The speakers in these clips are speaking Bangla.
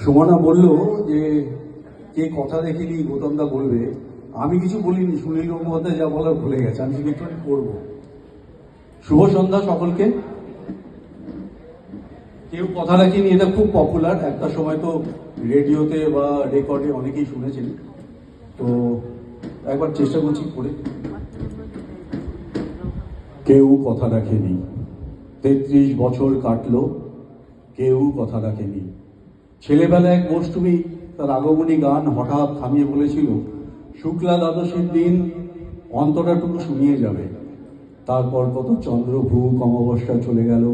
সুমনা বলল যে কে কথা রেখেনি গৌতমদা বলবে। আমি কিছু বলিনি, সুনীল গঙ্গোপাধ্যায় যা বলার ভুলে গেছে, আমি শুধু একটু করবো। শুভ সন্ধ্যা সকলকে। কেউ কথা রাখিনি, এটা খুব পপুলার একটা সময়, তো রেডিওতে বা রেকর্ডে অনেকেই শুনেছেন, তো একবার চেষ্টা করছি করে। কেউ কথা রাখেনি, 33 বছর কাটলো, কেউ কথা রাখেনি। ছেলেবেলা এক মৌসুমী তার আগমনী গান হঠাৎ থামিয়ে বলেছিল, শুক্লা দ্বাদশীর দিন অন্তরাটুকু শুনিয়ে যাবে। তারপর কত চন্দ্রভূ অমাবস্যা চলে গেল,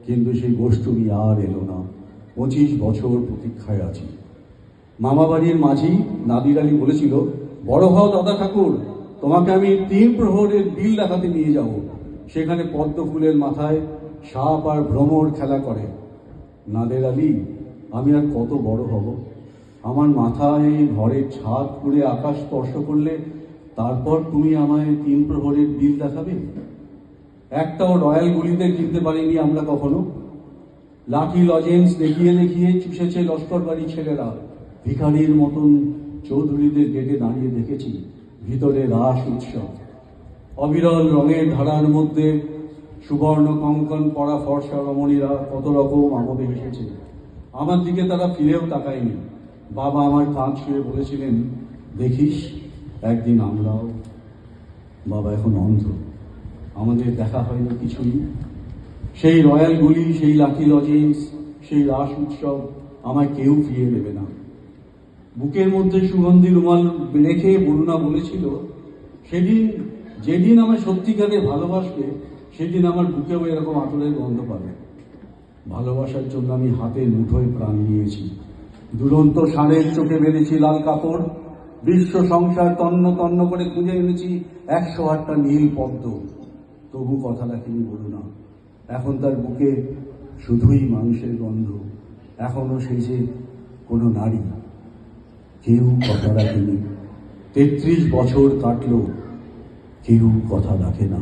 কিন্তু সেই গোষ্ঠী আর এলো না। 25 বছর প্রতীক্ষায় আছি। মামাবাড়ির মাঝি নাদির আলী বলেছিল, বড় হও দাদা ঠাকুর, তোমাকে আমি 3 প্রহরের বিল দেখাতে নিয়ে যাব। সেখানে পদ্ম ফুলের মাথায় সাপ আর ভ্রমর খেলা করে। নাদের আলী, আমি আর কত বড় হব? আমার মাথায় ঘরের ছাদ পুড়ে আকাশ স্পর্শ করলে তারপর তুমি আমায় 3 প্রহরের বিল দেখাবে? একটাও রয়্যাল গুলিতে কিনতে পারিনি আমরা কখনো। লাঠি লজেন্স দেখিয়ে দেখিয়ে চুষেছে লস্কর বাড়ি ছেলেরা। ভিখারির মতন চৌধুরীদের গেটে দাঁড়িয়ে দেখেছি ভিতরে রাস উৎসব। অবিরল রঙের ধারার মধ্যে সুবর্ণ কঙ্কন পরা ফর্সা রমণীরা কত রকম আমোদে এসেছে। আমার দিকে তারা ফিরেও তাকায়নি। বাবা আমার কাঁধ ছুঁয়ে বলেছিলেন, দেখিস একদিন আমরাও। বাবা এখন অন্ধ, আমাদের দেখা হয়নি কিছুই। সেই রয়্যাল গুলি, সেই লাঠি লজেন্স, সেই রাস উৎসব আমায় কেউ ফিরিয়ে দেবে না। বুকের মধ্যে সুগন্ধি রুমাল রেখে বরুণা বলেছিল, সেদিন যেদিন আমায় সত্যিকারে ভালোবাসবে সেদিন আমার বুকেও এরকম আতরের গন্ধ পাবে। ভালোবাসার জন্য আমি হাতের মুঠোয় প্রাণ নিয়েছি। দুরন্ত ষাঁড়ের চোখে বেঁধেছি লাল কাপড়। বিশ্ব সংসার তন্ন তন্ন করে খুঁজে এনেছি 108টা নীল পদ্ম। তবু কথা রাখিনি বরুণা। এখন তার বুকে শুধুই মানুষের গন্ধ। এখনো সেই যে কোনো নারী। কেউ কথা রাখেনি, 33 বছর কাটলো, কেউ কথা রাখে না।